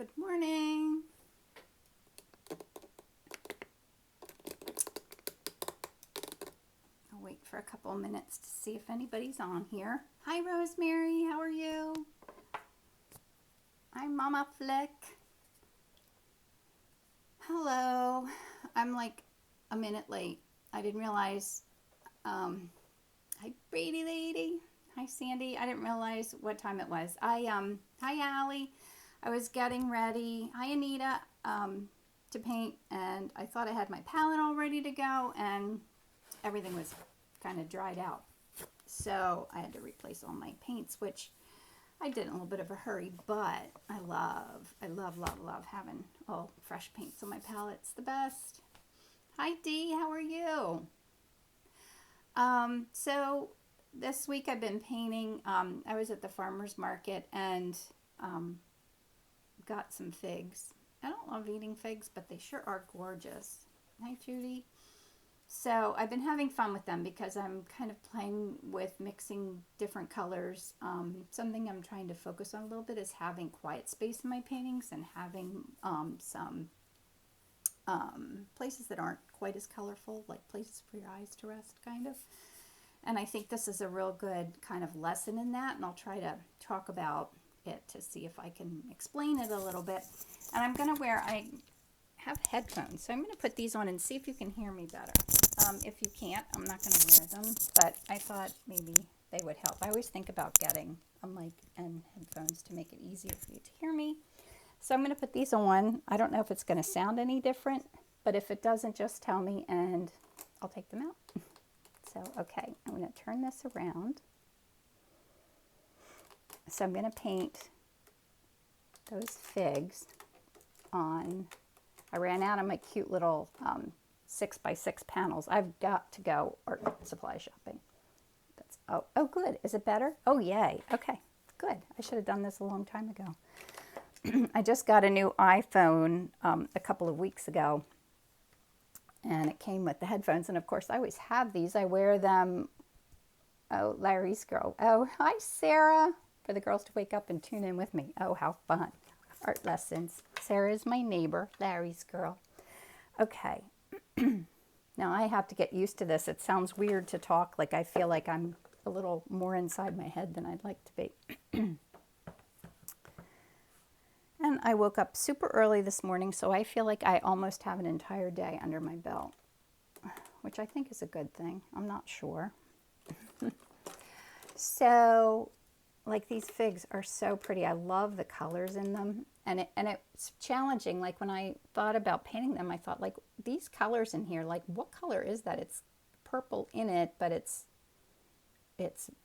Good morning. I'll wait for a couple of minutes to see if anybody's on here. Hi, Rosemary. How are you? Hi, Mama Flick. Hello. I'm like a minute late. I didn't realize. Hi, Brady Lady. Hi, Sandy. I didn't realize what time it was. Hi, Allie. I was getting ready. Hi, Anita. To paint, and I thought I had my palette all ready to go, and everything was kind of dried out. So I had to replace all my paints, which I did in a little bit of a hurry, but I love having all fresh paints on my palette. It's the best. Hi, Dee. How are you? So this week I've been painting. I was at the farmer's market and got some figs. I don't love eating figs, but they sure are gorgeous. Hi, Judy. So I've been having fun with them because I'm kind of playing with mixing different colors. Something I'm trying to focus on a little bit is having quiet space in my paintings and having some places that aren't quite as colorful, like places for your eyes to rest, kind of. And I think this is a real good kind of lesson in that, and I'll try to talk about it to see if I can explain it a little bit. And I have headphones, so I'm going to put these on and see if you can hear me better. If you can't, I'm not going to wear them, but I thought maybe they would help. I always think about getting a mic and headphones to make it easier for you to hear me. So I'm going to put these on. I don't know if it's going to sound any different, but if it doesn't, just tell me and I'll take them out. So, okay, I'm going to turn this around. So I'm going to paint those figs on. I ran out of my cute little 6x6 panels. I've got to go art supply shopping. Oh, good. Is it better? Oh, yay. Okay, good. I should have done this a long time ago. I just got a new iPhone a couple of weeks ago, and it came with the headphones. And of course, I always have these. I wear them. Oh, Larry's girl. Oh, hi, Sarah. For the girls to wake up and tune in with me. Oh, how fun. Art lessons. Sarah is my neighbor, Larry's girl. Okay. Now I have to get used to this. It sounds weird to talk like I feel like I'm a little more inside my head than I'd like to be. And I woke up super early this morning, so I feel like I almost have an entire day under my belt, which I think is a good thing. I'm not sure. So, like, these figs are so pretty. I love the colors in them, and it's challenging. Like, when I thought about painting them, I thought, like, these colors in here, like, what color is that? It's purple in it, but it's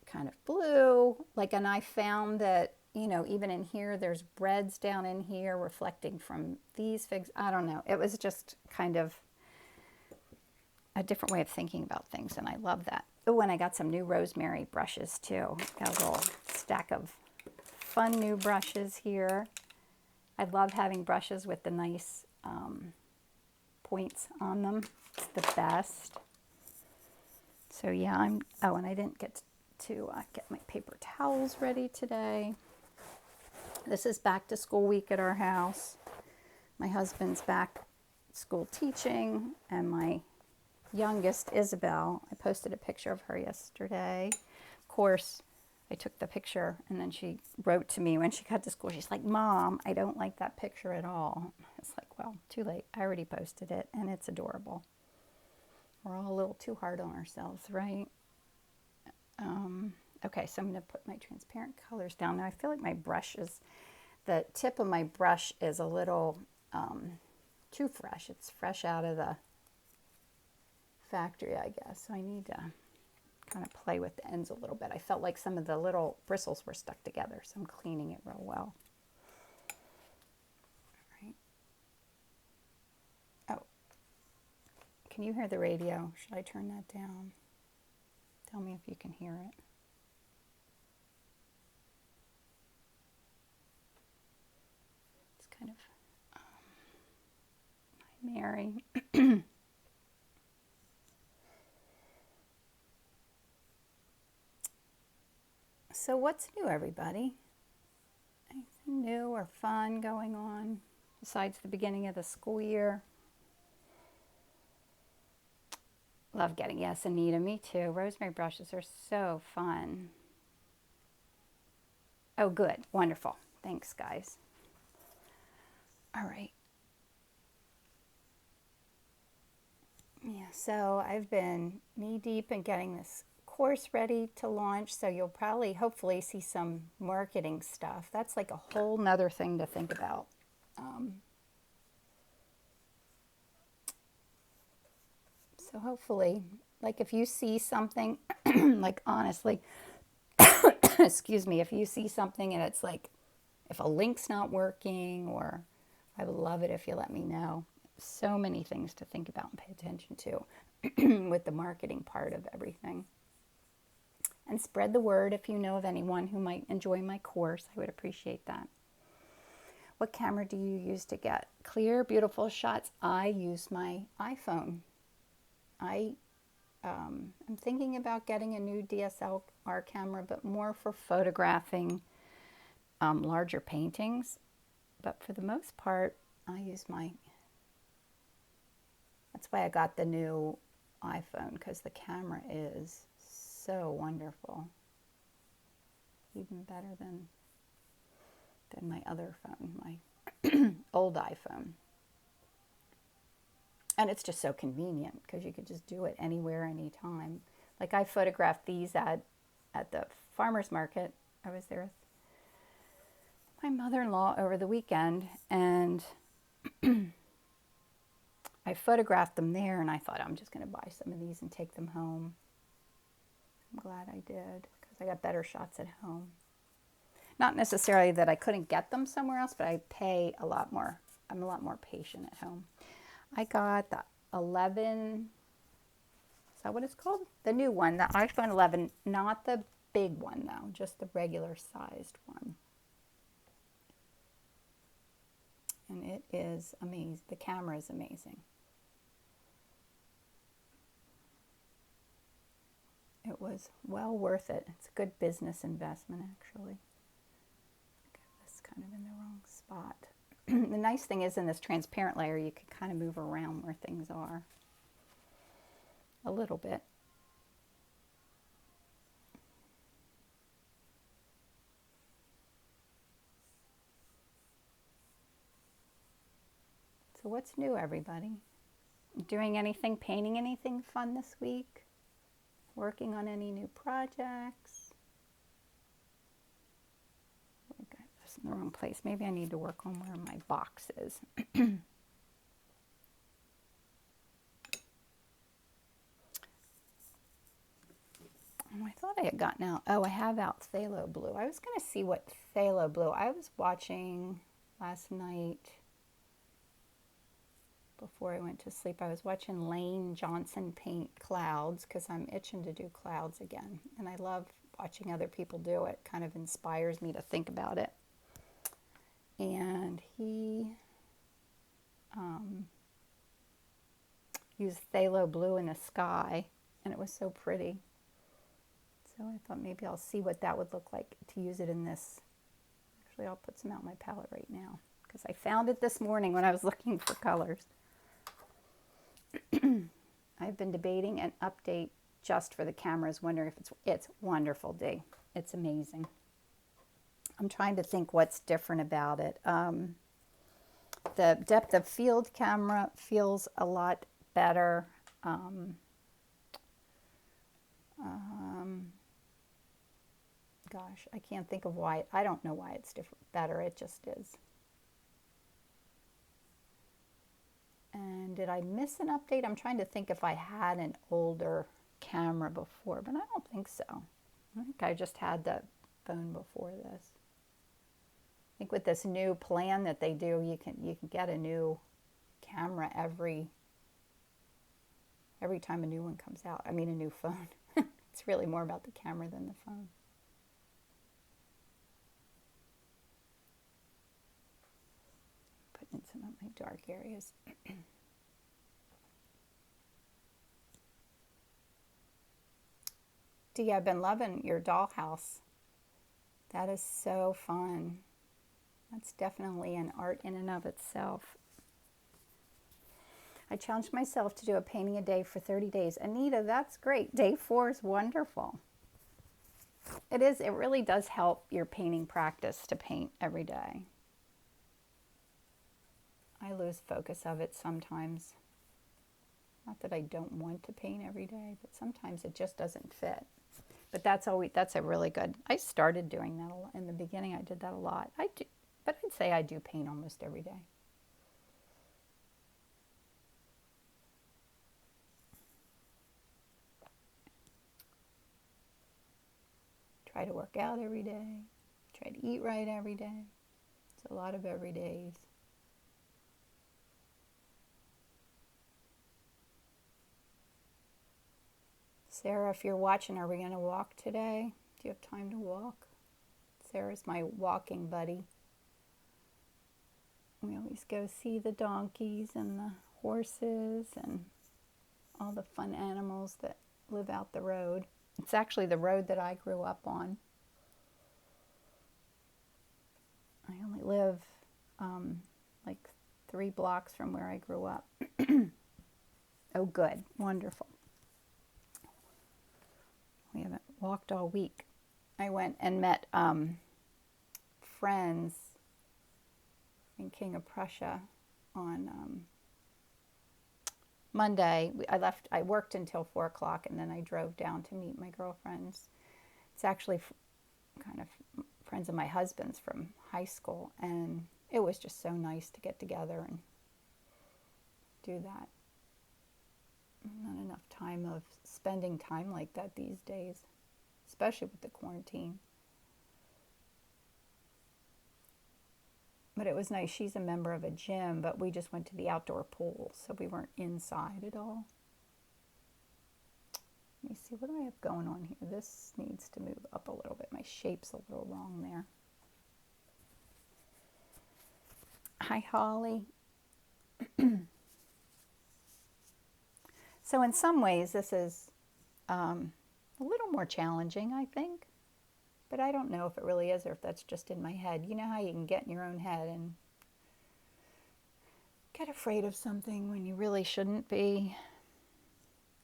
kind of blue. Like, and I found that, you know, even in here, there's reds down in here reflecting from these figs. I don't know. It was just kind of a different way of thinking about things, and I love that. Oh, and I got some new rosemary brushes too. Got a little stack of fun new brushes here. I love having brushes with the nice points on them. It's the best. So yeah, and I didn't get to get my paper towels ready today. This is back to school week at our house. My husband's back school teaching, and my youngest, Isabel, I posted a picture of her yesterday. Of course, I took the picture, and then she wrote to me when she got to school. She's like, Mom, I don't like that picture at all. It's like, well, too late. I already posted it, and it's adorable. We're all a little too hard on ourselves, right? Okay, so I'm going to put my transparent colors down. Now, I feel like my brush the tip of my brush is a little too fresh. It's fresh out of the factory, I guess. So I need to kind of play with the ends a little bit. I felt like some of the little bristles were stuck together, so I'm cleaning it real well. All right. Oh, can you hear the radio? Should I turn that down? Tell me if you can hear it. It's kind of hi, Mary. So what's new, everybody? Anything new or fun going on besides the beginning of the school year? Love getting, yes, Anita, me too. Rosemary brushes are so fun. Oh, good. Wonderful. Thanks, guys. All right. Yeah, so I've been knee-deep in getting this course ready to launch, so you'll probably, hopefully, see some marketing stuff. That's like a whole nother thing to think about. So hopefully, like if you see something, like honestly, excuse me, if you see something and it's like, if a link's not working, or I would love it if you let me know. So many things to think about and pay attention to with the marketing part of everything. And spread the word if you know of anyone who might enjoy my course. I would appreciate that. What camera do you use to get clear, beautiful shots? I use my iPhone. I'm thinking about getting a new DSLR camera, but more for photographing larger paintings. But for the most part, I use that's why I got the new iPhone, because the camera is so wonderful. Even better than my other phone, my old iPhone. And it's just so convenient because you could just do it anywhere, anytime. Like I photographed these at the farmer's market. I was there with my mother-in-law over the weekend, and I photographed them there, and I thought I'm just going to buy some of these and take them home. I'm glad I did, because I got better shots at home. Not necessarily that I couldn't get them somewhere else, but I pay a lot more. I'm a lot more patient at home. I got the 11, is that what it's called? The new one, the iPhone 11, not the big one though, just the regular sized one. And it is amazing. The camera is amazing. It was well worth it. It's a good business investment, actually. Got this kind of in the wrong spot. The nice thing is, in this transparent layer, you can kind of move around where things are a little bit. So what's new, everybody? Doing anything, painting anything fun this week? Working on any new projects? I got this in the wrong place. Maybe I need to work on where my box is. Oh, I thought I had gotten out. Oh, I have out phthalo blue. I was going to see what phthalo blue. I was watching last night before I went to sleep. I was watching Lane Johnson paint clouds because I'm itching to do clouds again. And I love watching other people do it. Kind of inspires me to think about it. And he used phthalo blue in the sky, and it was so pretty. So I thought maybe I'll see what that would look like to use it in this. Actually, I'll put some out in my palette right now because I found it this morning when I was looking for colors. I've been debating an update just for the cameras, wondering if it's wonderful, Dee. It's amazing. I'm trying to think what's different about it. The depth of field camera feels a lot better. Gosh, I can't think of why. I don't know why it's better. It just is. And did I miss an update? I'm trying to think if I had an older camera before, but I don't think so. I think I just had the phone before this. I think with this new plan that they do, you can get a new camera every time a new one comes out. I mean, a new phone. It's really more about the camera than the phone. Putting in some of my dark areas. Dee, I've been loving your dollhouse. That is so fun. That's definitely an art in and of itself. I challenged myself to do a painting a day for 30 days. Anita, that's great. Day 4 is wonderful. It is. It really does help your painting practice to paint every day. I lose focus of it sometimes. Not that I don't want to paint every day, but sometimes it just doesn't fit. But that's a really good. I started doing that a lot. In the beginning, I did that a lot. But I'd say I do paint almost every day. Try to work out every day. Try to eat right every day. It's a lot of everydays. Sarah, if you're watching, are we going to walk today? Do you have time to walk? Sarah's my walking buddy. We always go see the donkeys and the horses and all the fun animals that live out the road. It's actually the road that I grew up on. I only live like 3 blocks from where I grew up. Oh, good. Wonderful. We haven't walked all week. I went and met friends in King of Prussia on Monday. I worked until 4 o'clock, and then I drove down to meet my girlfriends. It's actually kind of friends of my husband's from high school, and it was just so nice to get together and do that. Not enough time of spending time like that these days, especially with the quarantine. But it was nice. She's a member of a gym, but we just went to the outdoor pool, so we weren't inside at all. Let me see, what do I have going on here? This needs to move up a little bit. My shape's a little wrong there. Hi, Holly. So in some ways, this is a little more challenging, I think. But I don't know if it really is or if that's just in my head. You know how you can get in your own head and get afraid of something when you really shouldn't be.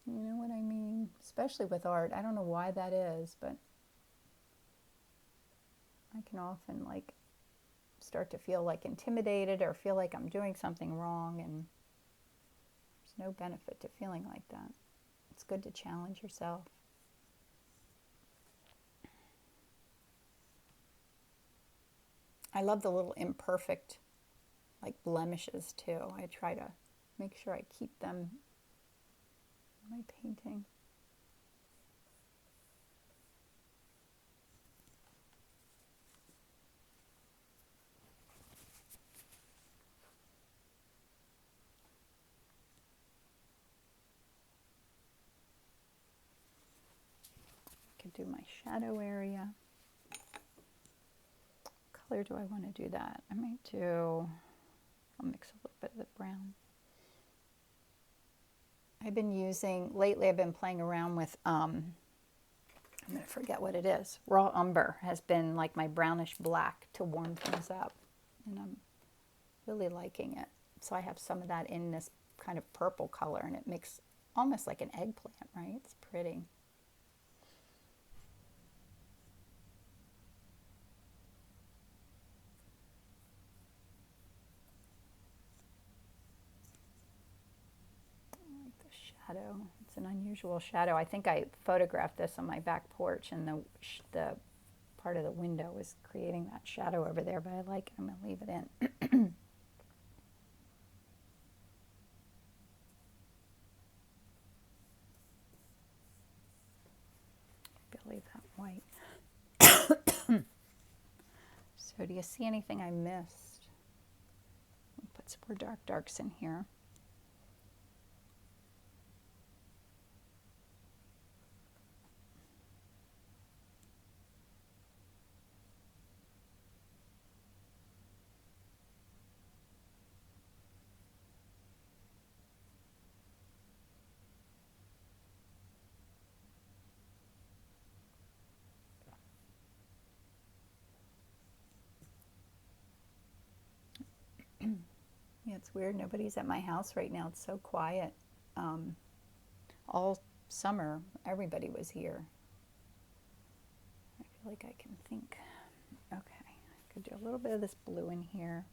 You know what I mean? Especially with art. I don't know why that is, but I can often start to feel intimidated or feel like I'm doing something wrong, and there's no benefit to feeling like that. It's good to challenge yourself. I love the little imperfect blemishes too. I try to make sure I keep them in my painting. I could do my shadow area. What color do I want to do that? I'll mix a little bit of the brown. Lately I've been playing around with, I'm going to forget what it is. Raw umber has been like my brownish black to warm things up. And I'm really liking it. So I have some of that in this kind of purple color, and it makes almost like an eggplant, right? It's pretty. Shadow. It's an unusual shadow. I think I photographed this on my back porch, and the part of the window is creating that shadow over there, but I like it. I'm going to leave it in. Leave that white. So do you see anything I missed? I'll put some more darks in here. It's weird. Nobody's at my house right now. It's so quiet. All summer, everybody was here. I feel like I can think. Okay, I could do a little bit of this blue in here.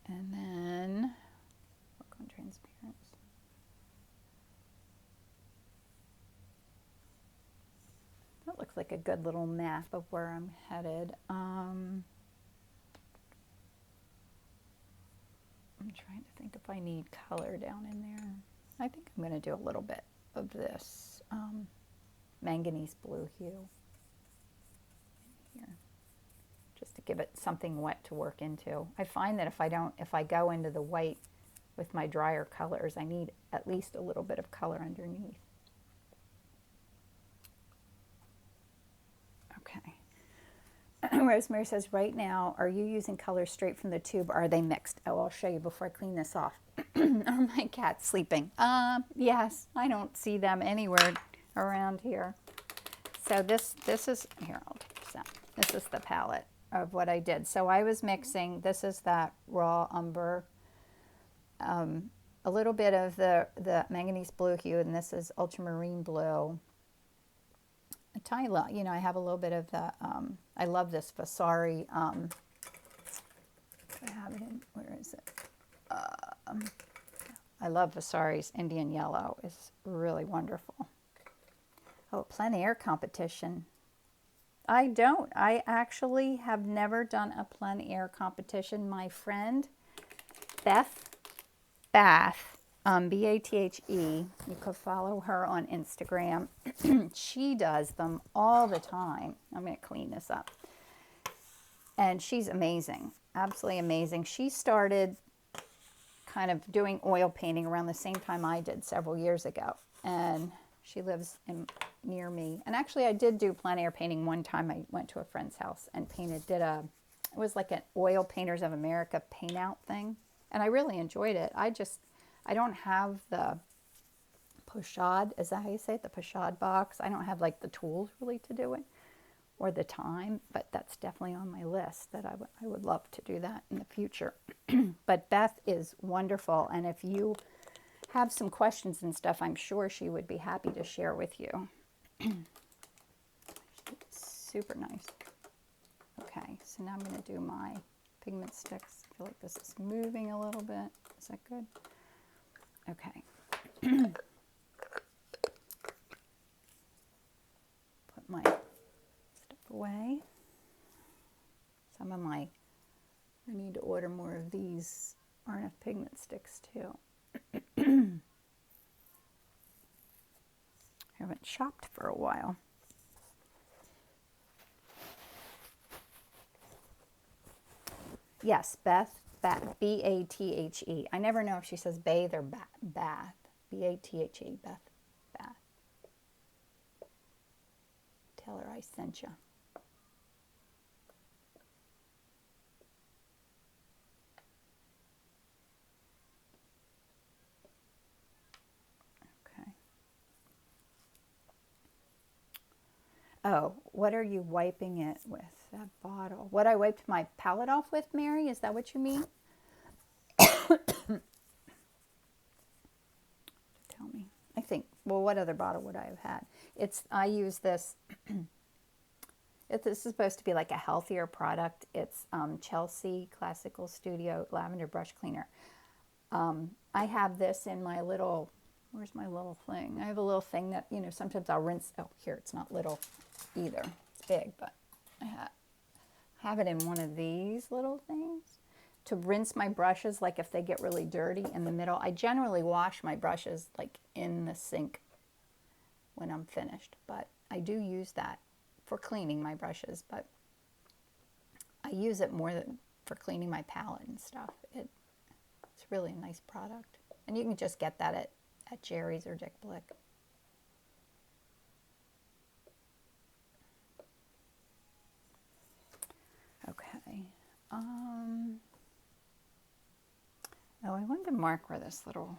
And then work on transparency. That looks like a good little map of where I'm headed. I'm trying to think if I need color down in there. I think I'm going to do a little bit of this manganese blue hue in here, just to give it something wet to work into. I find that if I go into the white with my drier colors, I need at least a little bit of color underneath. Okay. Rosemary says, right now, are you using colors straight from the tube, or are they mixed? Oh, I'll show you before I clean this off. Oh, my cat's sleeping. Yes, I don't see them anywhere around here. So this is, here, I'll take this out. This is the palette of what I did. So I was mixing, this is that raw umber, a little bit of the manganese blue hue, and this is ultramarine blue. A tiny lot, you know, I have a little bit of the, I love this Vasari, I have it in, where is it? I love Vasari's Indian Yellow. It's really wonderful. Oh, plein air competition. I don't. I actually have never done a plein air competition. My friend, Beth Bath, B-A-T-H-E, you could follow her on Instagram. She does them all the time. I'm going to clean this up. And she's amazing, absolutely amazing. She started kind of doing oil painting around the same time I did several years ago. And she lives near me. And actually I did do plein air painting one time. I went to a friend's house and it was like an Oil Painters of America paint out thing. And I really enjoyed it. I don't have the pochade, is that how you say it? The pochade box. I don't have like the tools really to do it or the time, but that's definitely on my list that I would love to do that in the future. But Beth is wonderful, and if you have some questions and stuff, I'm sure she would be happy to share with you. Super nice. Okay, so now I'm going to do my pigment sticks. I feel like this is moving a little bit. Is that good? Okay. Put my stuff away. Some of my, I need to order more of these RNF pigment sticks too. I haven't shopped for a while. Yes, Beth, B-A-T-H-E. I never know if she says bathe or bath. B-A-T-H-E, Beth, bath. Tell her I sent you. Okay. Oh, what are you wiping it with? That bottle. What I wiped my palette off with, Mary? Is that what you mean? Tell me. I think, well, what other bottle would I have had? I use this. This is supposed to be like a healthier product. It's Chelsea Classical Studio Lavender Brush Cleaner. I have this in my little, where's my little thing? I have a little thing that, you know, sometimes I'll rinse. Oh, here, it's not little either. It's big, but I have it in one of these little things to rinse my brushes, like if they get really dirty in the middle. I generally wash my brushes like in the sink when I'm finished, but I do use that for cleaning my brushes, but I use it more for cleaning my palette and stuff. It's really a nice product. And you can just get that at Jerry's or Dick Blick. Okay. Oh, I wanted to mark where this little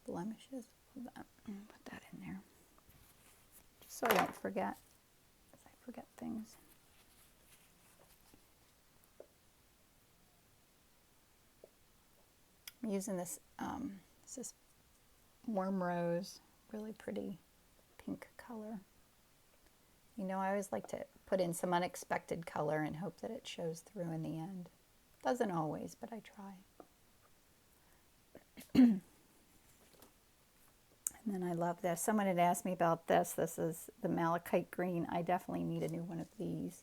blemish is. Put that in there. Just so I don't forget, because I forget things. I'm using this, this is warm rose, really pretty pink color. You know, I always like to put in some unexpected color and hope that it shows through in the end. Doesn't always, but I try. And then I love this. Someone had asked me about this. This is the malachite green. I definitely need a new one of these.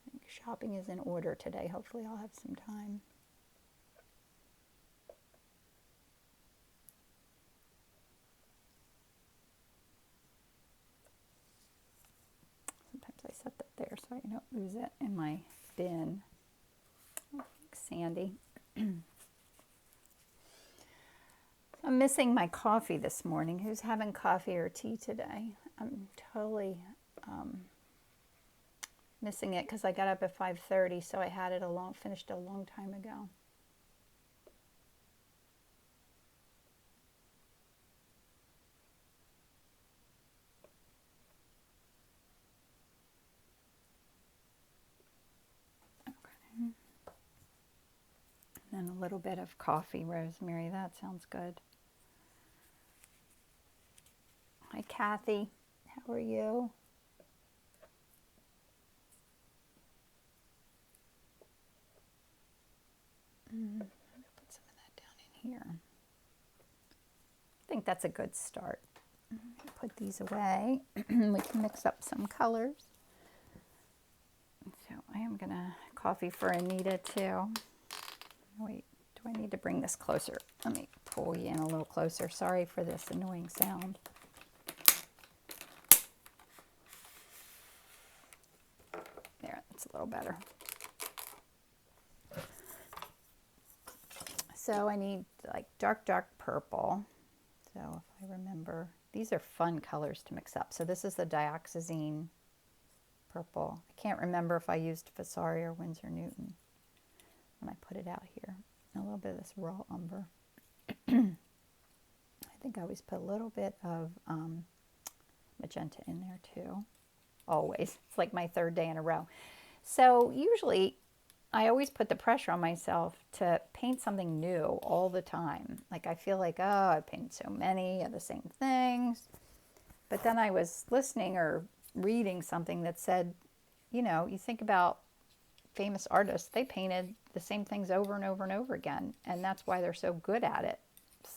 I think shopping is in order today. Hopefully I'll have some time. Sometimes I set that there so I don't lose it in my bin. Oh, Sandy. I'm missing my coffee this morning. Who's having coffee or tea today? I'm totally missing it because I got up at 5:30, so I had it finished a long time ago. Okay. And then a little bit of coffee, rosemary. That sounds good. Hi, Kathy. How are you? I'm going to put some of that down in here. I think that's a good start. Put these away. We can mix up some colors. So I am going to coffee for Anita too. Wait, do I need to bring this closer? Let me pull you in a little closer. Sorry for this annoying sound. There, that's a little better. So I need like dark purple. So if I remember, these are fun colors to mix up. So this is the dioxazine purple. I can't remember if I used Vasari or Winsor Newton when I put it out here. And a little bit of this raw umber. I think I always put a little bit of magenta in there too. Always. It's like my third day in a row. So usually I always put the pressure on myself to paint something new all the time. Like I feel like, oh, I painted so many of the same things. But then I was listening or reading something that said, you know, you think about famous artists, they painted the same things over and over and over again. And that's why they're so good at it.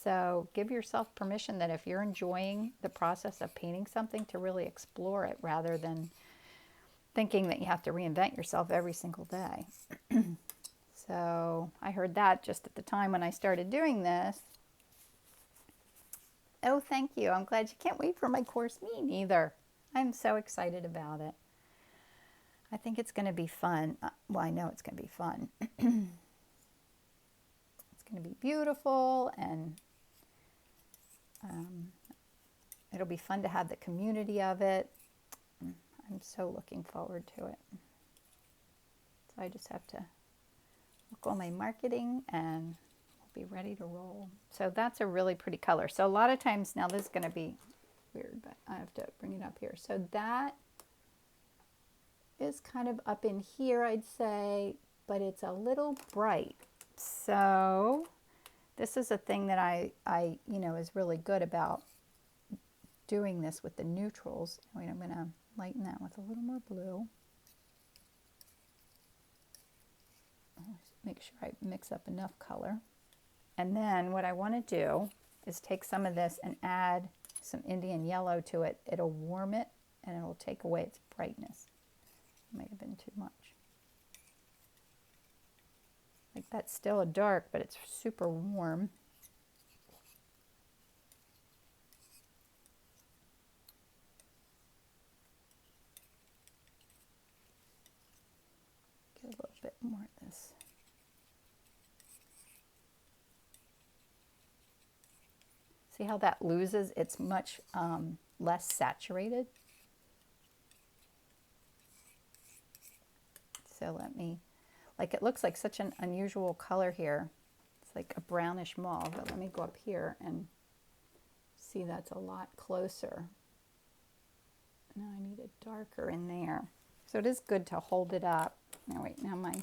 So give yourself permission that if you're enjoying the process of painting something, to really explore it rather than thinking that you have to reinvent yourself every single day. So I heard that just at the time when I started doing this. Oh, thank you. I'm glad you can't wait for my course. Me neither. I'm so excited about it. I think it's going to be fun. Well, I know it's going to be fun. It's going to be beautiful, and it'll be fun to have the community of it. I'm so looking forward to it. So I just have to work on my marketing and we'll be ready to roll. So that's a really pretty color. So a lot of times, now this is going to be weird, but I have to bring it up here. So that is kind of up in here, I'd say, but it's a little bright. So this is a thing that I is really good about doing this with the neutrals. Wait, I'm going to lighten that with a little more blue. Make sure I mix up enough color. And then what I want to do is take some of this and add some Indian yellow to it. It'll warm it and it'll take away its brightness. It might have been too much. Like that's still a dark, but it's super warm. Get a little bit more of this. See how that loses? It's much less saturated. So let me, like it looks like such an unusual color here. It's like a brownish mauve, but let me go up here and see that's a lot closer. Now I need it darker in there. So it is good to hold it up. Now wait, now my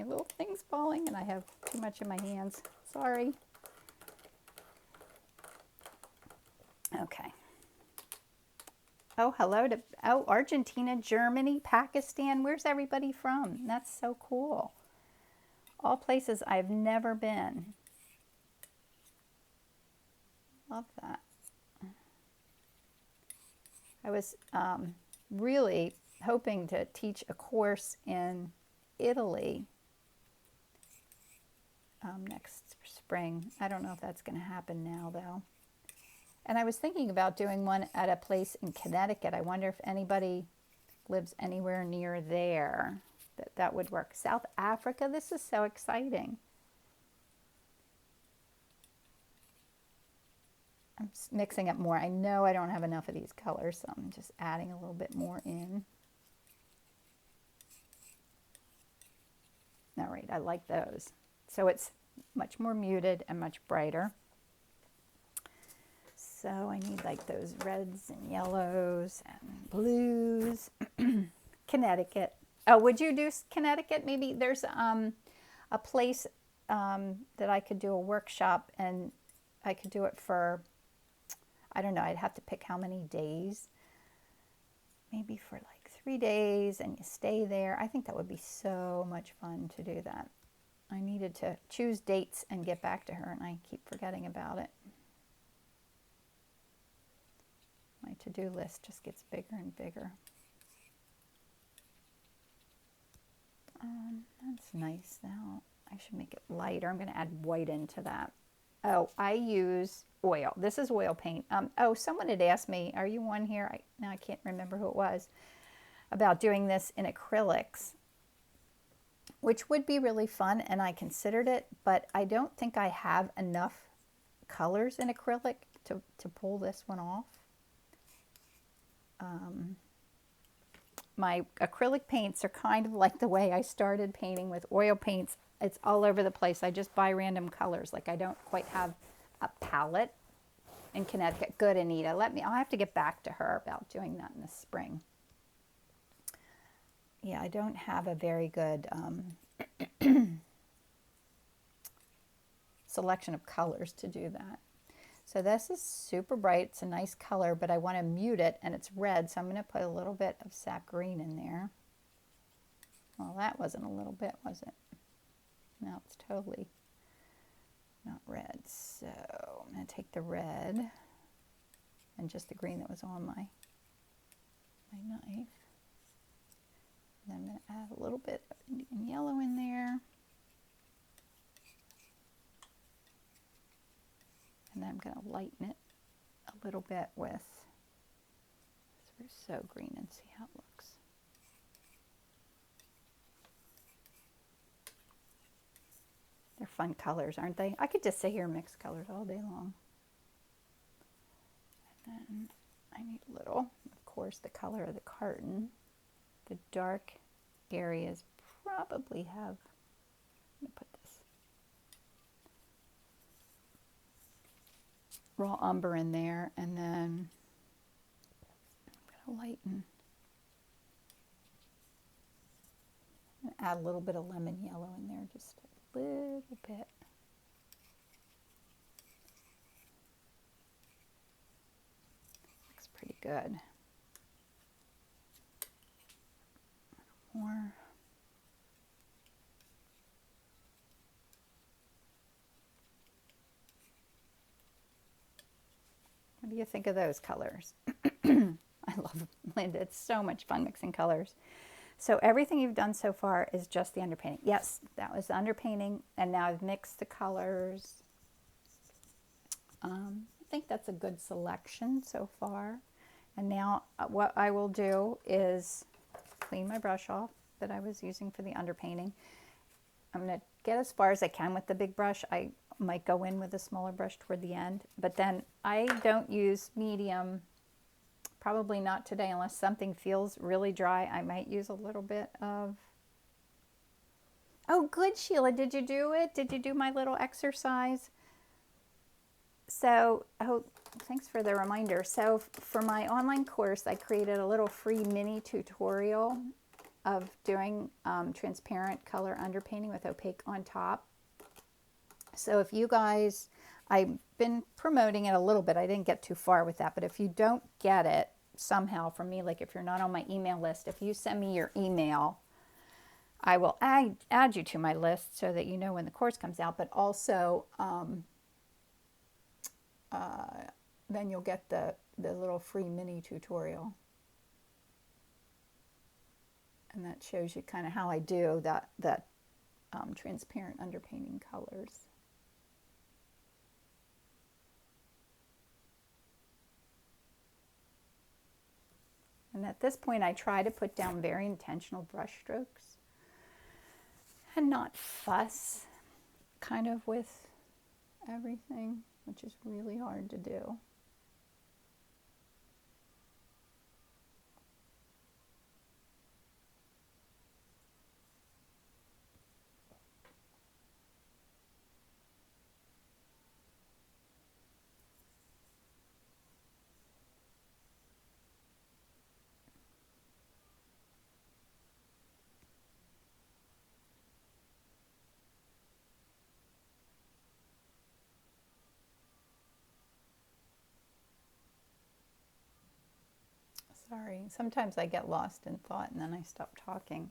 little thing's falling and I have too much in my hands. Sorry. Okay. Oh, hello to, oh, Argentina, Germany, Pakistan. Where's everybody from? That's so cool. All places I've never been. Love that. I was really hoping to teach a course in Italy next spring. I don't know if that's going to happen now, though. And I was thinking about doing one at a place in Connecticut. I wonder if anybody lives anywhere near there that would work. South Africa, this is so exciting. I'm mixing up more. I know I don't have enough of these colors, so I'm just adding a little bit more in. All right, I like those. So it's much more muted and much brighter. So I need like those reds and yellows and blues. Connecticut. Oh, would you do Connecticut? Maybe there's a place that I could do a workshop, and I could do it for, I don't know, I'd have to pick how many days. Maybe for like 3 days, and you stay there. I think that would be so much fun to do that. I needed to choose dates and get back to her, and I keep forgetting about it. My to-do list just gets bigger and bigger. That's nice. Now I should make it lighter. I'm going to add white into that. Oh, I use oil. This is oil paint. Oh, someone had asked me, are you on here? Now I can't remember who it was, about doing this in acrylics, which would be really fun, and I considered it, but I don't think I have enough colors in acrylic to pull this one off. My acrylic paints are kind of like the way I started painting with oil paints. It's all over the place. I just buy random colors. Like I don't quite have a palette in Connecticut. Good, Anita. I'll have to get back to her about doing that in the spring. Yeah, I don't have a very good selection of colors to do that. So this is super bright. It's a nice color, but I want to mute it, and it's red, so I'm going to put a little bit of sap green in there. Well, that wasn't a little bit, was it? No, it's totally not red. So I'm going to take the red and just the green that was on my knife. And I'm going to add a little bit of Indian yellow in there. And then I'm going to lighten it a little bit with so green and see how it looks. They're fun colors, aren't they? I could just sit here and mix colors all day long. And then I need a little, of course, the color of the carton. The dark areas probably have, I'm going to put this raw umber in there, and then I'm going to lighten. I'm going to add a little bit of lemon yellow in there, just a little bit. Looks pretty good. More. What do you think of those colors? I love Linda. It's so much fun mixing colors. So everything you've done so far is just the underpainting. Yes, that was the underpainting, and now I've mixed the colors. I think that's a good selection so far. And now what I will do is clean my brush off that I was using for the underpainting. I'm going to get as far as I can with the big brush. I might go in with a smaller brush toward the end, but then I don't use medium, probably not today unless something feels really dry. I might use a little bit of, oh good, Sheila, did you do it? Did you do my little exercise? So, oh, thanks for the reminder. So for my online course, I created a little free mini tutorial of doing transparent color underpainting with opaque on top. So if you guys, I've been promoting it a little bit. I didn't get too far with that, but if you don't get it somehow from me, like if you're not on my email list, if you send me your email, I will add you to my list so that you know when the course comes out, but also then you'll get the little free mini tutorial. And that shows you kind of how I do that transparent underpainting colors. And at this point, I try to put down very intentional brush strokes and not fuss kind of with everything, which is really hard to do. Sorry, sometimes I get lost in thought and then I stop talking.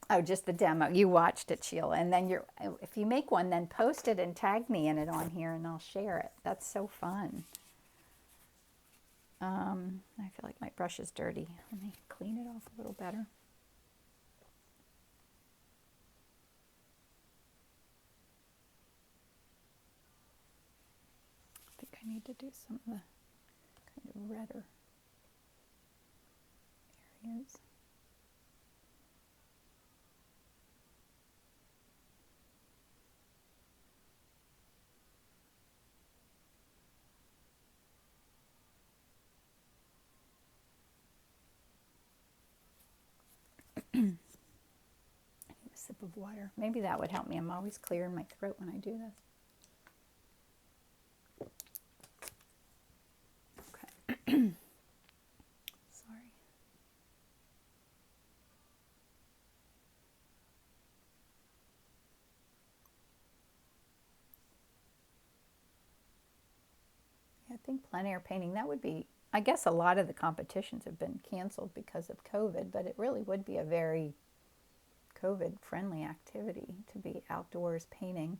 Oh, just the demo. You watched it, Sheila. And then if you make one, then post it and tag me in it on here and I'll share it. That's so fun. I feel like my brush is dirty. Let me clean it off a little better. I think I need to do some of the kind of redder areas. I need a sip of water. Maybe that would help me. I'm always clearing my throat when I do this. Sorry. Yeah, I think plein air painting, that would be, I guess a lot of the competitions have been canceled because of COVID, but it really would be a very COVID-friendly activity to be outdoors painting.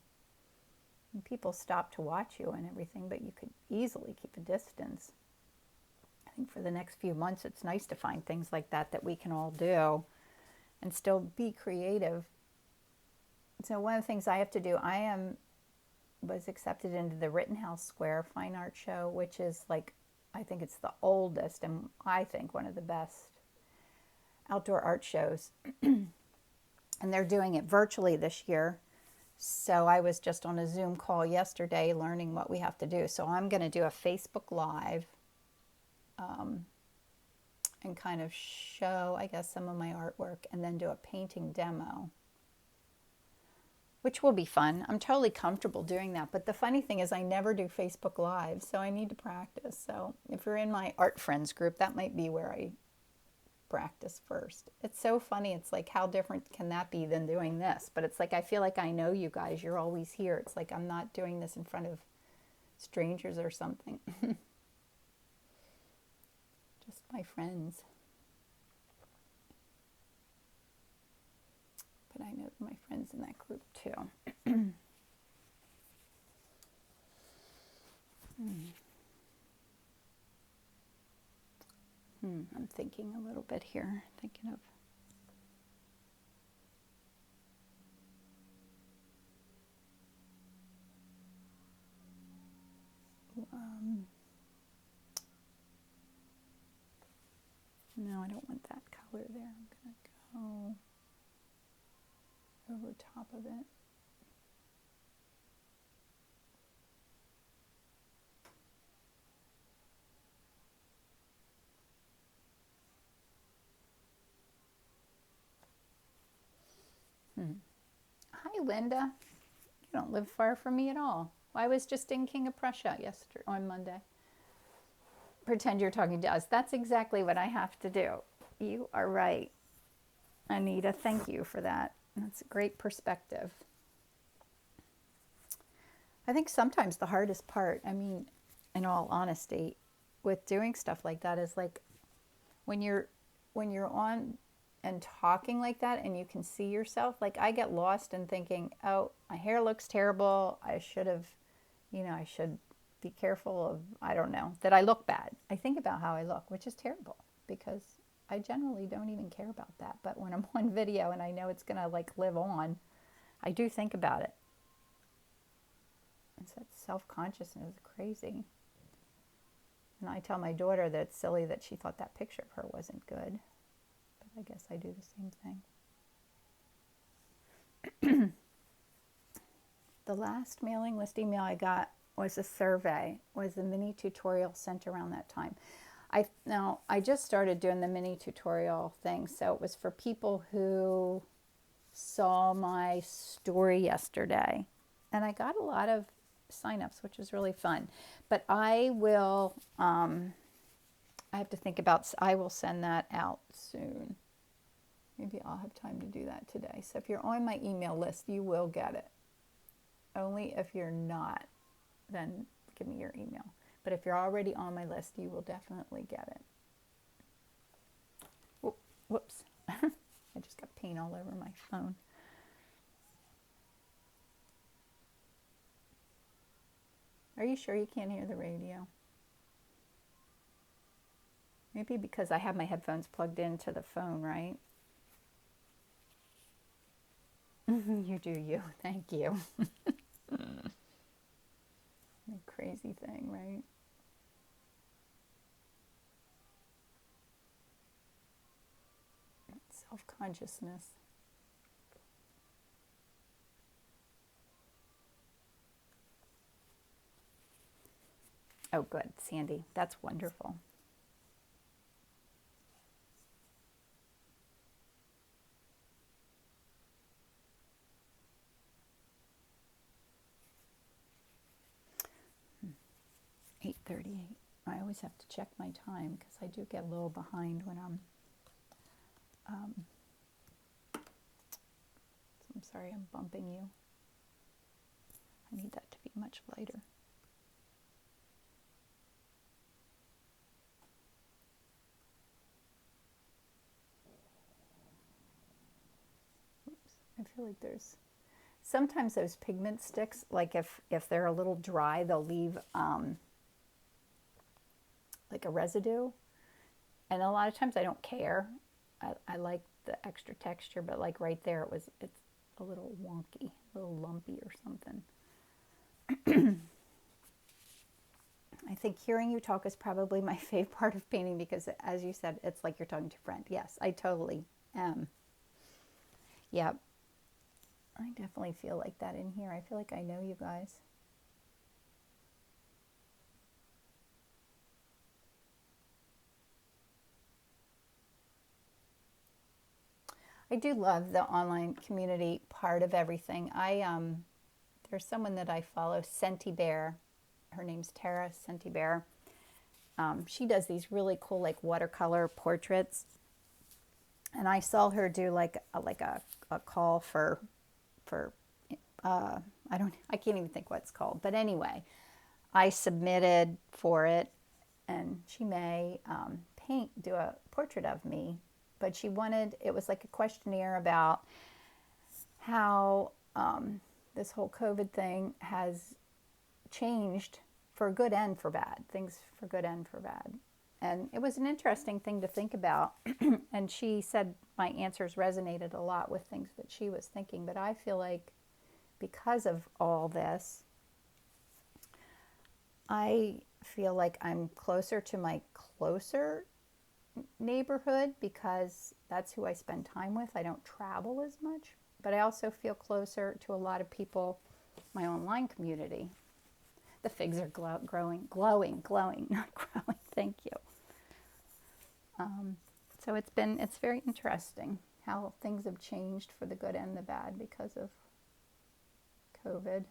And people stop to watch you and everything, but you could easily keep a distance. I think for the next few months, it's nice to find things like that we can all do and still be creative. So one of the things I have to do, was accepted into the Rittenhouse Square Fine Art Show, which is like, I think it's the oldest and I think one of the best outdoor art shows. And they're doing it virtually this year. So I was just on a Zoom call yesterday learning what we have to do. So I'm going to do a Facebook Live and kind of show, I guess, some of my artwork and then do a painting demo, which will be fun. I'm totally comfortable doing that. But the funny thing is I never do Facebook Live, so I need to practice. So if you're in my art friends group, that might be where I practice first. It's so funny. It's like, how different can that be than doing this? But it's like, I feel like I know you guys. You're always here. It's like I'm not doing this in front of strangers or something. Just my friends. But I know my friends in that group too. I'm thinking a little bit here. Thinking of no, I don't want that color there. I'm going to go over top of it. Hi, Linda. You don't live far from me at all. I was just in King of Prussia on Monday. Pretend you're talking to us. That's exactly what I have to do. You are right, Anita. Thank you for that. That's a great perspective. I think sometimes the hardest part, I mean, in all honesty, with doing stuff like that is like when you're on and talking like that and you can see yourself, like I get lost in thinking, oh, my hair looks terrible. I should have, I should be careful of, I don't know, that I look bad. I think about how I look, which is terrible because I generally don't even care about that. But when I'm on video and I know it's going to like live on, I do think about it. It's that self-consciousness is crazy. And I tell my daughter that it's silly that she thought that picture of her wasn't good. But I guess I do the same thing. The last mailing list email I got was a survey, was a mini tutorial sent around that time. I just started doing the mini tutorial thing, so it was for people who saw my story yesterday. And I got a lot of signups, which was really fun. But I will, I have to think about, I will send that out soon. Maybe I'll have time to do that today. So if you're on my email list, you will get it. Only if you're not, then give me your email. But if you're already on my list, you will definitely get it. Whoops. I just got paint all over my phone. Are you sure you can't hear the radio? Maybe because I have my headphones plugged into the phone, right? You do you. Thank you. A crazy thing, right? Self-consciousness. Oh, good, Sandy. That's wonderful. Hmm. 8:38. I always have to check my time because I do get a little behind when I'm sorry, I'm bumping you. I need that to be much lighter. Oops. I feel like there's sometimes those pigment sticks, like if they're a little dry, they'll leave like a residue. And a lot of times I don't care. I like the extra texture, but like right there, it's a little wonky, a little lumpy or something. I think hearing you talk is probably my favorite part of painting because, as you said, it's like you're talking to a friend. Yes, I totally am. Yep. I definitely feel like that in here. I feel like I know you guys. I do love the online community part of everything. There's someone that I follow, Senti Bear. Her name's Tara Senti Bear. She does these really cool like watercolor portraits, and I saw her do like a call for I can't even think what it's called, but anyway, I submitted for it, and she may do a portrait of me, but it was like a questionnaire about how this whole COVID thing has changed for good and for bad, things for good and for bad. And it was an interesting thing to think about. And she said my answers resonated a lot with things that she was thinking. But I feel like because of all this, I feel like I'm closer to my closer neighborhood because that's who I spend time with. I don't travel as much, but I also feel closer to a lot of people, my online community. The figs are glowing, not growing. Thank you. So it's very interesting how things have changed for the good and the bad because of COVID.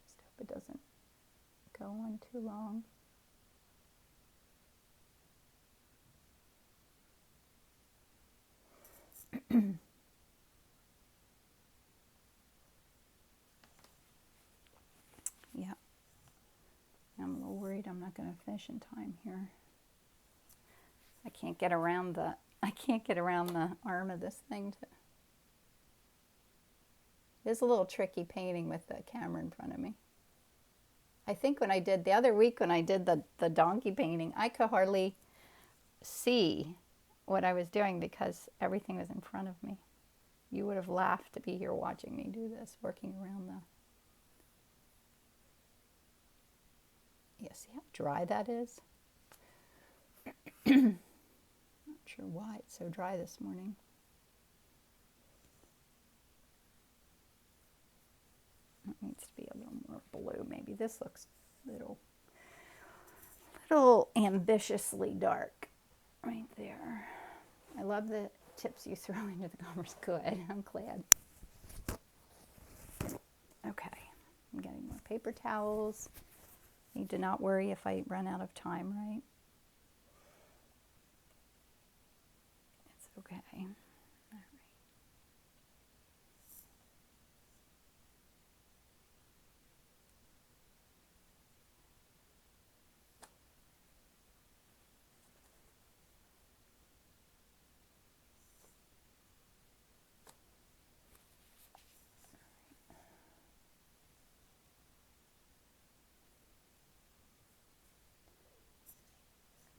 Just hope it doesn't go on too long. Yeah, I'm a little worried I'm not going to finish in time here. I can't get around the arm of this thing. It's a little tricky painting with the camera in front of me. I think when I did the other week when I did the donkey painting, I could hardly see what I was doing because everything was in front of me. You would have laughed to be here watching me do this, working around the... Yeah, see how dry that is? Not sure why it's so dry this morning. It needs to be a little more blue. Maybe this looks a little ambitiously dark right there. I love the tips you throw into the covers. Good, I'm glad. Okay, I'm getting more paper towels. Need to not worry if I run out of time, right? It's okay. All right.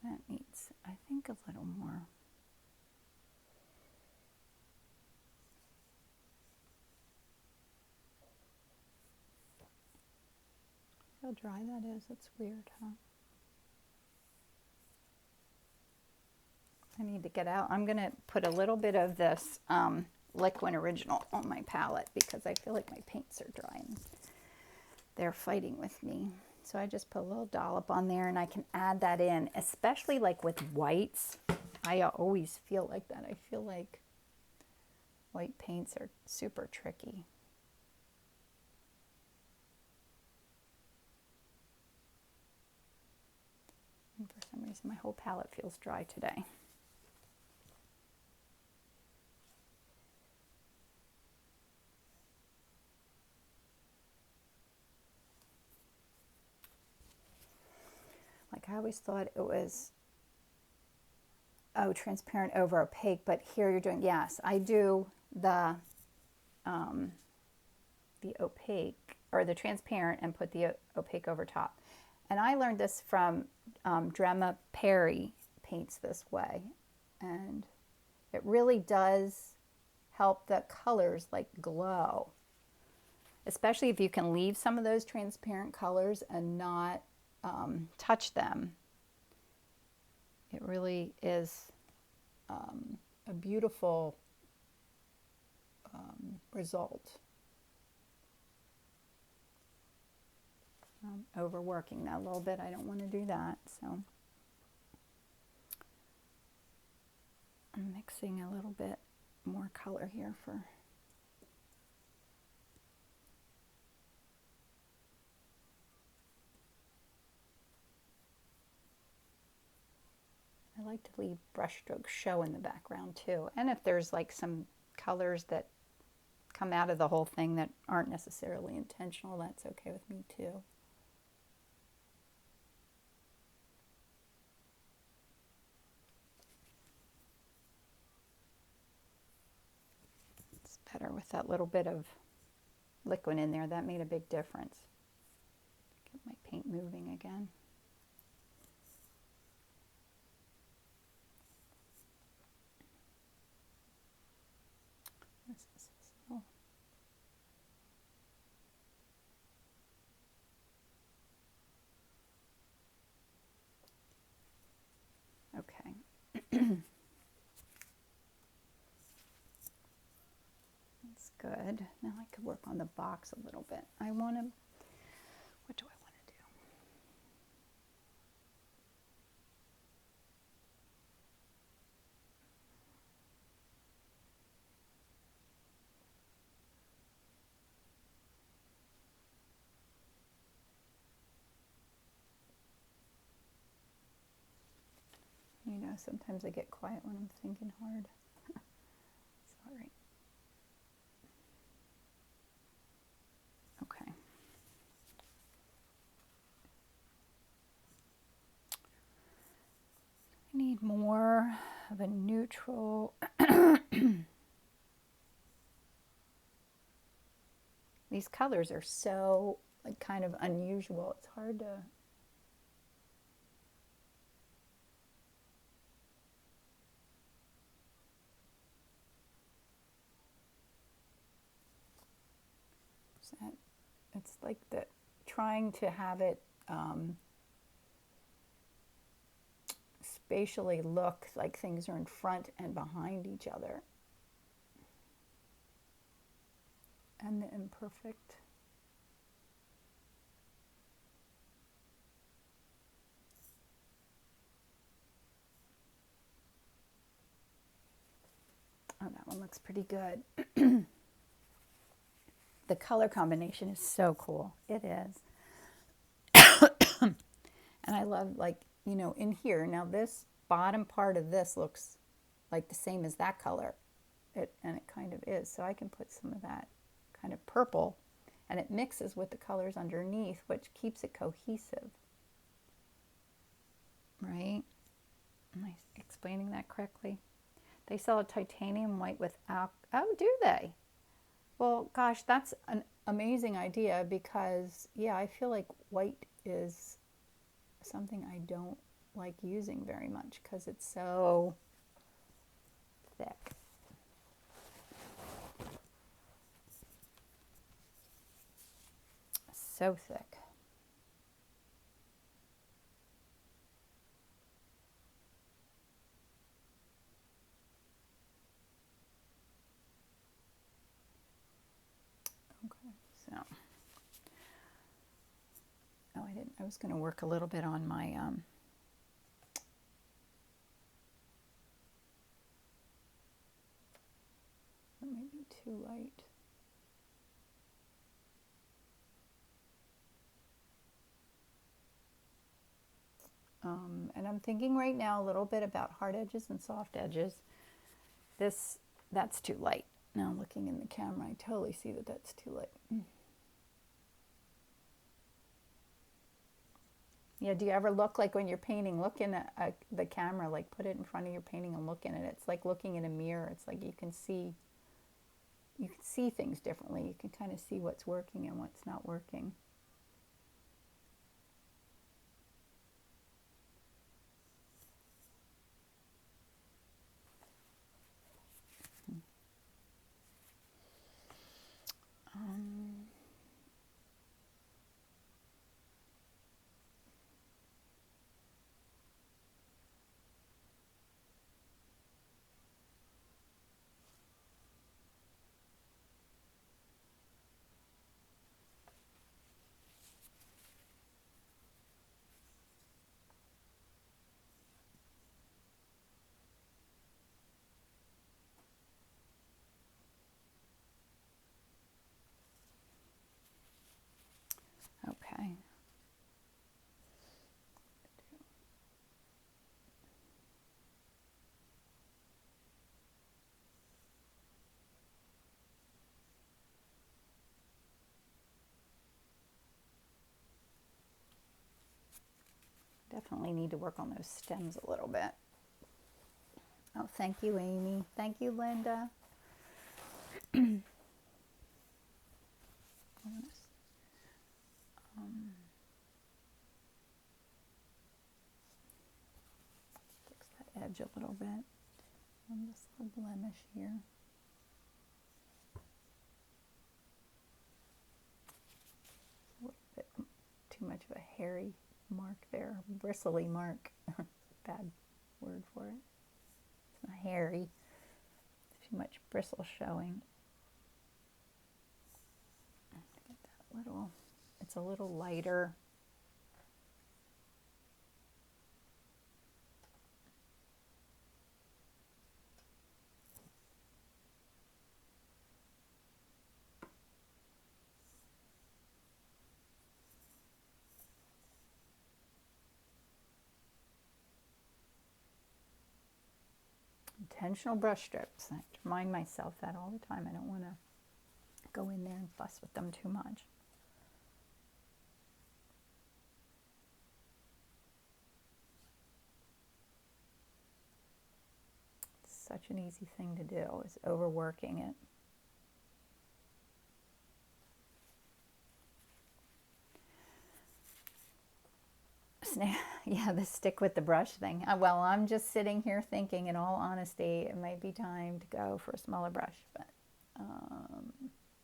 That needs, I think, a little more. How dry that is. It's weird, huh? I need to get out. I'm going to put a little bit of this Liquid Original on my palette because I feel like my paints are dry and they're fighting with me. So I just put a little dollop on there and I can add that in, especially like with whites. I always feel like that. I feel like white paints are super tricky. And for some reason my whole palette feels dry today. Like I always thought it was, oh, transparent over opaque, but here you're doing, yes, I do the opaque, or the transparent, and put the opaque over top. And I learned this from Drema Perry paints this way. And it really does help the colors like glow. Especially if you can leave some of those transparent colors and not touch them. It really is a beautiful result. I'm overworking that a little bit. I don't want to do that, so I'm mixing a little bit more color here for I like to leave brush strokes show in the background too. And if there's like some colors that come out of the whole thing that aren't necessarily intentional, that's okay with me too. It's better with that little bit of liquid in there. That made a big difference. Get my paint moving again. This is so. Okay. That's good. Now I could work on the box a little bit. I want to, what do I want to do? You know, sometimes I get quiet when I'm thinking hard. more of a neutral. These colors are so like kind of unusual. It's hard to. It's like the trying to have it spatially look like things are in front and behind each other. And the imperfect. Oh, that one looks pretty good. The color combination is so cool. It is. And I love, like, you know, in here, now this bottom part of this looks like the same as that color. And it kind of is. So I can put some of that kind of purple, and it mixes with the colors underneath, which keeps it cohesive. Right? Am I explaining that correctly? They sell a titanium white with oh, do they? Well, gosh, that's an amazing idea because, yeah, I feel like white is something I don't like using very much because it's so thick. So thick. Okay, so, oh, I was going to work a little bit on my, that might be too light. And I'm thinking right now a little bit about hard edges and soft edges. That's too light. Now looking in the camera, I totally see that that's too light. Yeah, do you ever look like when you're painting, look in the camera, like put it in front of your painting and look in it. It's like looking in a mirror. It's like you can see things differently. You can kind of see what's working and what's not working. Okay. Definitely need to work on those stems a little bit. Oh, thank you, Amy. Thank you, Linda. Fix that edge a little bit on this little blemish here. A little bit too much of a hairy mark there, bristly mark. Bad word for it. It's not hairy. Too much bristle showing. Get that little. It's a little lighter. Intentional brush strokes. I have to remind myself that all the time. I don't want to go in there and fuss with them too much. such an easy thing to do, is overworking it. Yeah, the stick with the brush thing. Well, I'm just sitting here thinking, in all honesty, it might be time to go for a smaller brush, but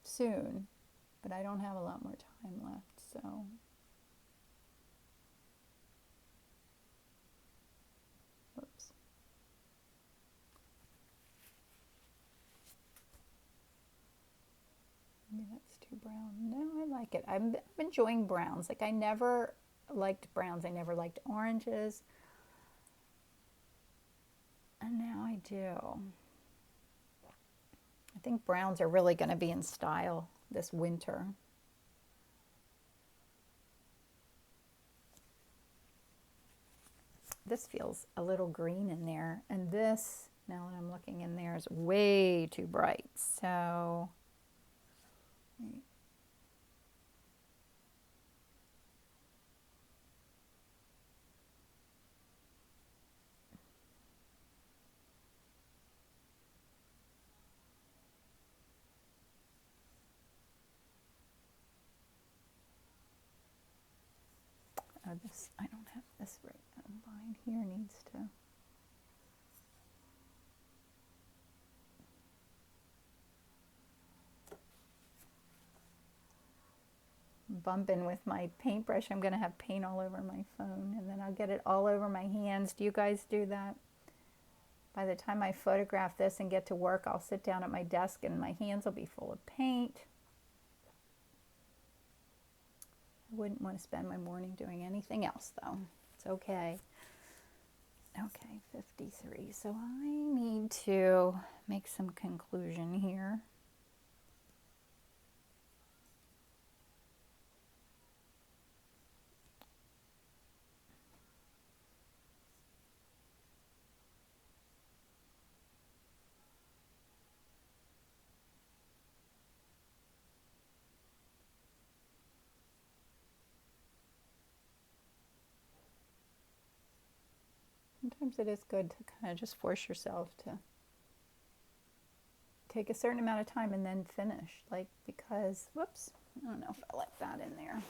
soon. But I don't have a lot more time left, so. Whoops. Maybe that's too brown. No, I like it. I'm enjoying browns. Like, I never liked browns. I never liked oranges. And now I do. I think browns are really going to be in style this winter. This feels a little green in there. And this, now that I'm looking in there, is way too bright. So, this, I don't have this right. Line here needs to. Bumping with my paintbrush. I'm going to have paint all over my phone, and then I'll get it all over my hands. Do you guys do that? By the time I photograph this and get to work, I'll sit down at my desk and my hands will be full of paint. I wouldn't want to spend my morning doing anything else, though. It's okay. Okay, 53. So I need to make some conclusion here. Sometimes it is good to kind of just force yourself to take a certain amount of time and then finish. Like, because, whoops, I don't know if I like that in there.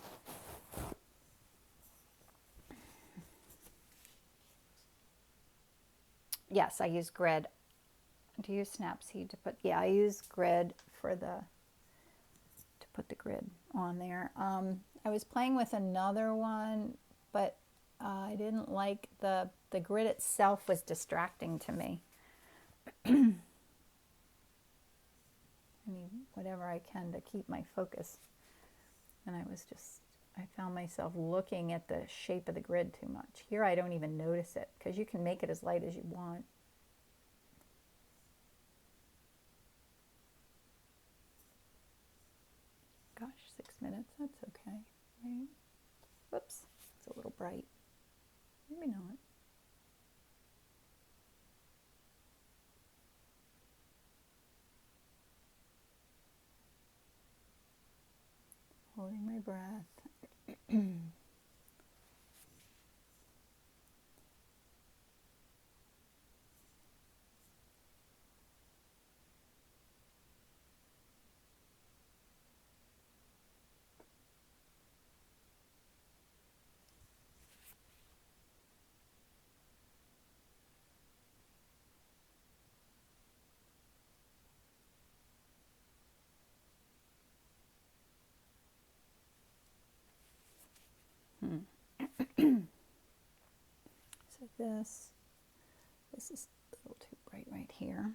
Yes, I use grid. Do you use Snapseed to put, yeah, I use grid for to put the grid on there. I was playing with another one, but I didn't like the grid itself was distracting to me. I need whatever I can to keep my focus. And I found myself looking at the shape of the grid too much. Here I don't even notice it, because you can make it as light as you want. Gosh, 6 minutes, that's okay, right? Whoops, it's a little bright. Maybe not. Holding my breath. So this is a little too bright right here.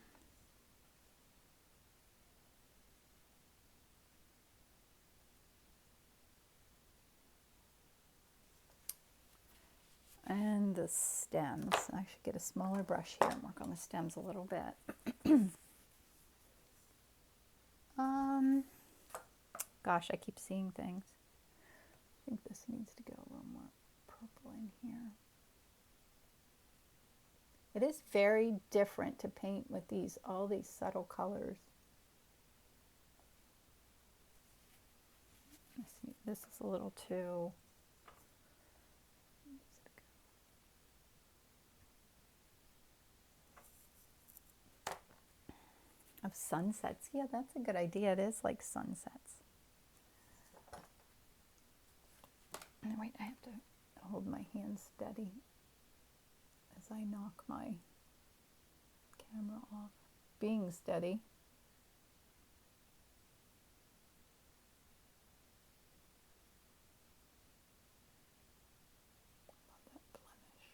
And the stems. I should get a smaller brush here and work on the stems a little bit. Gosh, I keep seeing things. I think this needs to go a little more purple in here. It is very different to paint with all these subtle colors. This is a little too. of sunsets. Yeah, that's a good idea. It is like sunsets. And wait, I have to hold my hand steady as I knock my camera off. Being steady. Love that blemish.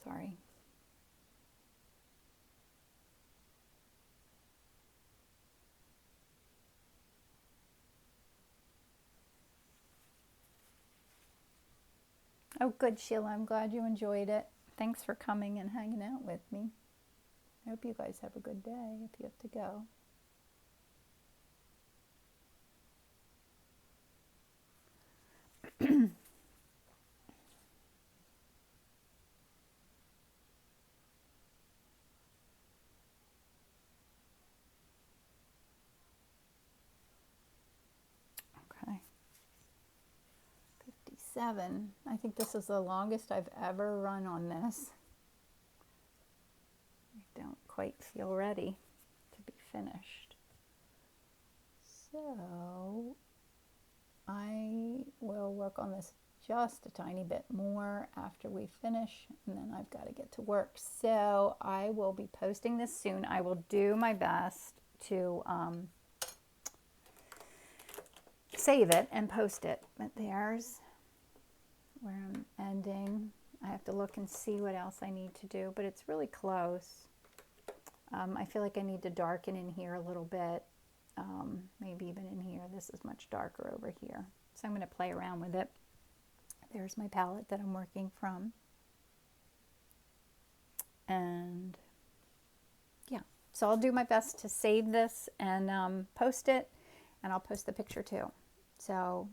Sorry. Oh, good, Sheila. I'm glad you enjoyed it. Thanks for coming and hanging out with me. I hope you guys have a good day if you have to go. Okay. 57. I think this is the longest I've ever run on this. I don't quite feel ready to be finished. So I will work on this just a tiny bit more after we finish, and then I've got to get to work. So I will be posting this soon. I will do my best to save it and post it. But there's where I'm ending. I have to look and see what else I need to do, but it's really close. I feel like I need to darken in here a little bit, maybe even in here. This is much darker over here. So I'm going to play around with it. There's my palette that I'm working from. And yeah, so I'll do my best to save this and post it, and I'll post the picture too. So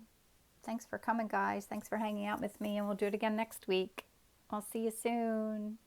thanks for coming, guys. Thanks for hanging out with me, and we'll do it again next week. I'll see you soon.